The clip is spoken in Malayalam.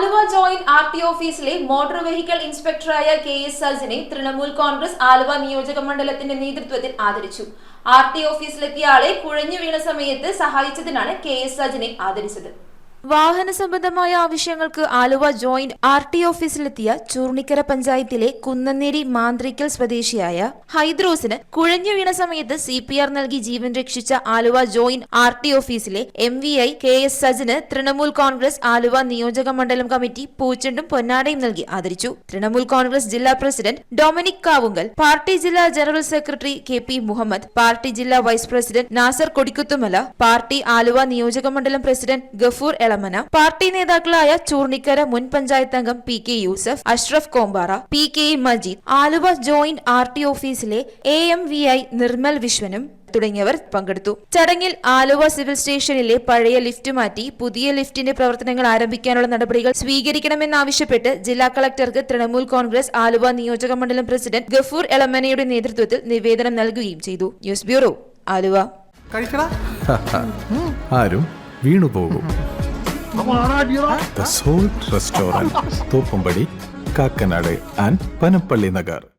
ആലുവ ജോയിന്റ് ആർടി ഓഫീസിലെ മോട്ടോർ വെഹിക്കിൾ ഇൻസ്പെക്ടറായ KS സജിനെ തൃണമൂൽ കോൺഗ്രസ് ആലുവ നിയോജക മണ്ഡലത്തിന്റെ നേതൃത്വത്തിൽ ആദരിച്ചു. ആർടി ഓഫീസിലെത്തിയ ആളെ കുഴഞ്ഞു വീണ സമയത്ത് സഹായിച്ചതിനാണ് KS സജിനെ ആദരിച്ചത്. വാഹന സംബന്ധമായ ആവശ്യങ്ങൾക്ക് ആലുവ ജോയിന്റ് ആർടി ഓഫീസിലെത്തിയ ചൂർണിക്കര പഞ്ചായത്തിലെ കുന്നന്നേരി മാന്ത്രിക്കൽ സ്വദേശിയായ ഹൈദ്രോസിന് കുഴഞ്ഞു വീണ സമയത്ത് CPR നൽകി ജീവൻ രക്ഷിച്ച ആലുവ ജോയിന്റ് ആർടി ഓഫീസിലെ MVI KS സജിന് തൃണമൂൽ കോൺഗ്രസ് ആലുവ നിയോജക മണ്ഡലം കമ്മിറ്റി പൂച്ചെണ്ടും പൊന്നാടയും നൽകി ആദരിച്ചു. തൃണമൂൽ കോൺഗ്രസ് ജില്ലാ പ്രസിഡന്റ് ഡൊമിനിക് കാവുങ്കൽ, പാർട്ടി ജില്ലാ general secretary KP Muhammad, party ജില്ലാ vice president Nasser Kodikuthumala, party Aluva നിയോജക മണ്ഡലം പ്രസിഡന്റ് ഗഫൂർ പാർട്ടി നേതാക്കളായ ചൂർണിക്കര മുൻ പഞ്ചായത്ത് അംഗം PK Yusuf, Ashraf Kompara, PK Majeed, Aluva joint RT ഓഫീസിലെ AMVI നിർമ്മൽ വിശ്വനും തുടങ്ങിയവർ പങ്കെടുത്തു. ചടങ്ങിൽ ആലുവ സിവിൽ സ്റ്റേഷനിലെ പഴയ ലിഫ്റ്റ് മാറ്റി പുതിയ ലിഫ്റ്റിന്റെ പ്രവർത്തനങ്ങൾ ആരംഭിക്കാനുള്ള നടപടികൾ സ്വീകരിക്കണമെന്നാവശ്യപ്പെട്ട് ജില്ലാ കളക്ടർക്ക് തൃണമൂൽ കോൺഗ്രസ് ആലുവ നിയോജക മണ്ഡലം പ്രസിഡന്റ് ഗഫൂർ എളമനയുടെ നേതൃത്വത്തിൽ നിവേദനം നൽകുകയും ചെയ്തു. News bureau, Aluva. ആരും വീണുപോകും. The Salt Restaurant, Thoppumpady, Kakkanad and Panampilly Nagar.